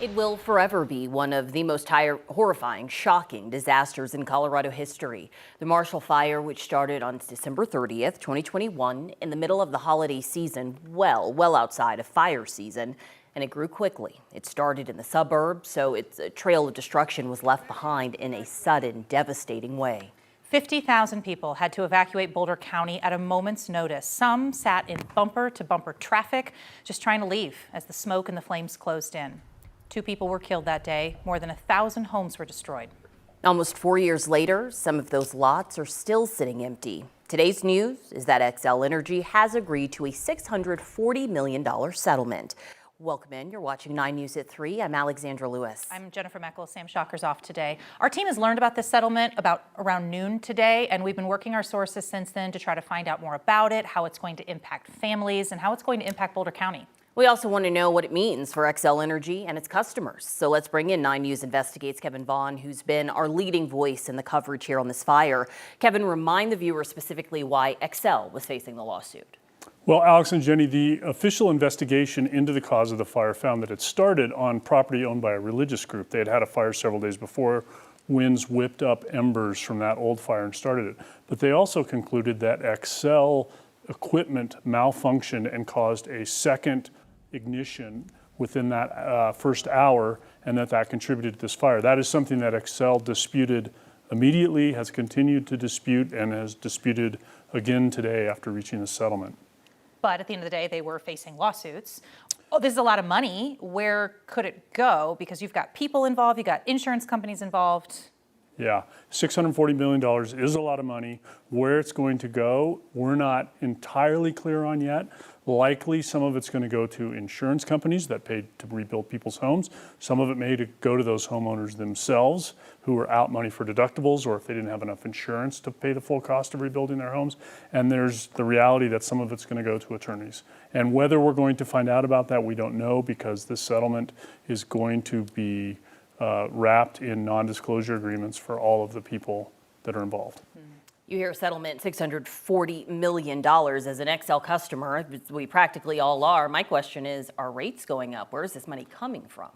It will forever be one of the most horrifying, shocking disasters in Colorado history. The Marshall Fire, which started on December 30th, 2021, in the middle of the holiday season, well outside of fire season, and it grew quickly. It started in the suburbs, so its trail of destruction was left behind in a sudden, devastating way. 50,000 people had to evacuate Boulder County at a moment's notice. Some sat in bumper-to-bumper traffic, just trying to leave as the smoke and the flames closed in. 2 people were killed that day. More than 1,000 homes were destroyed. Almost 4 years later, some of those lots are still sitting empty. Today's news is that Xcel Energy has agreed to a $640 million settlement. Welcome in. You're watching 9 News at 3. I'm Alexandra Lewis. I'm Jennifer Meckel. Sam Schocker's off today. Our team has learned about this settlement around noon today, and we've been working our sources since then to try to find out more about it, how it's going to impact families, and how it's going to impact Boulder County. We also want to know what it means for Xcel Energy and its customers. So let's bring in 9 News Investigates Kevin Vaughn, who's been our leading voice in the coverage here on this fire. Kevin, remind the viewer specifically why Xcel was facing the lawsuit. Well, Alex and Jenny, the official investigation into the cause of the fire found that it started on property owned by a religious group. They had had a fire several days before. Winds whipped up embers from that old fire and started it. But they also concluded that Xcel equipment malfunctioned and caused a second ignition within that first hour, and that contributed to this fire. That is something that Xcel disputed immediately, has continued to dispute, and has disputed again today after reaching a settlement. But at the end of the day, they were facing lawsuits. Oh, this is a lot of money. Where could it go? Because you've got people involved, you've got insurance companies involved. Yeah, $640 million is a lot of money. Where it's going to go, we're not entirely clear on yet. Likely some of it's going to go to insurance companies that paid to rebuild people's homes. Some of it may go to those homeowners themselves who are out money for deductibles, or if they didn't have enough insurance to pay the full cost of rebuilding their homes. And there's the reality that some of it's going to go to attorneys. And whether we're going to find out about that, we don't know, because this settlement is going to be wrapped in non-disclosure agreements for all of the people that are involved. You hear settlement $640 million as an Xcel customer. We practically all are. My question is, are rates going up? Where is this money coming from?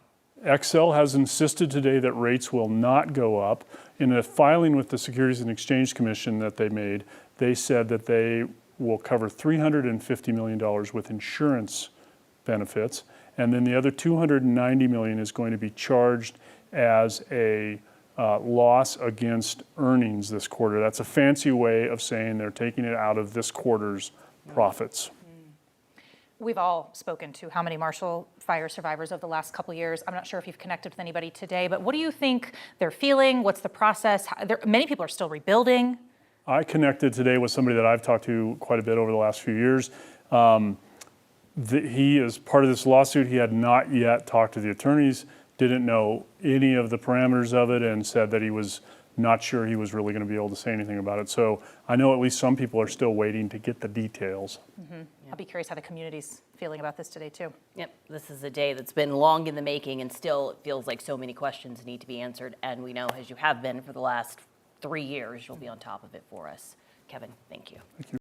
Xcel has insisted today that rates will not go up. In a filing with the Securities and Exchange Commission that they made, they said that they will cover $350 million with insurance benefits, and then the other $290 million is going to be charged as a loss against earnings this quarter. That's a fancy way of saying they're taking it out of this quarter's profits. We've all spoken to how many Marshall Fire survivors over the last couple of years. I'm not sure if you've connected with anybody today, but what do you think they're feeling? What's the process? Many people are still rebuilding. I connected today with somebody that I've talked to quite a bit over the last few years. He is part of this lawsuit. He had not yet talked to the attorneys, didn't know any of the parameters of it, and said that he was not sure he was really going to be able to say anything about it. So I know at least some people are still waiting to get the details. Yeah. I'll be curious how the community's feeling about this today too. Yep, this is a day that's been long in the making, and still it feels like so many questions need to be answered. And we know, as you have been for the last 3 years, you'll be on top of it for us. Kevin, thank you. Thank you.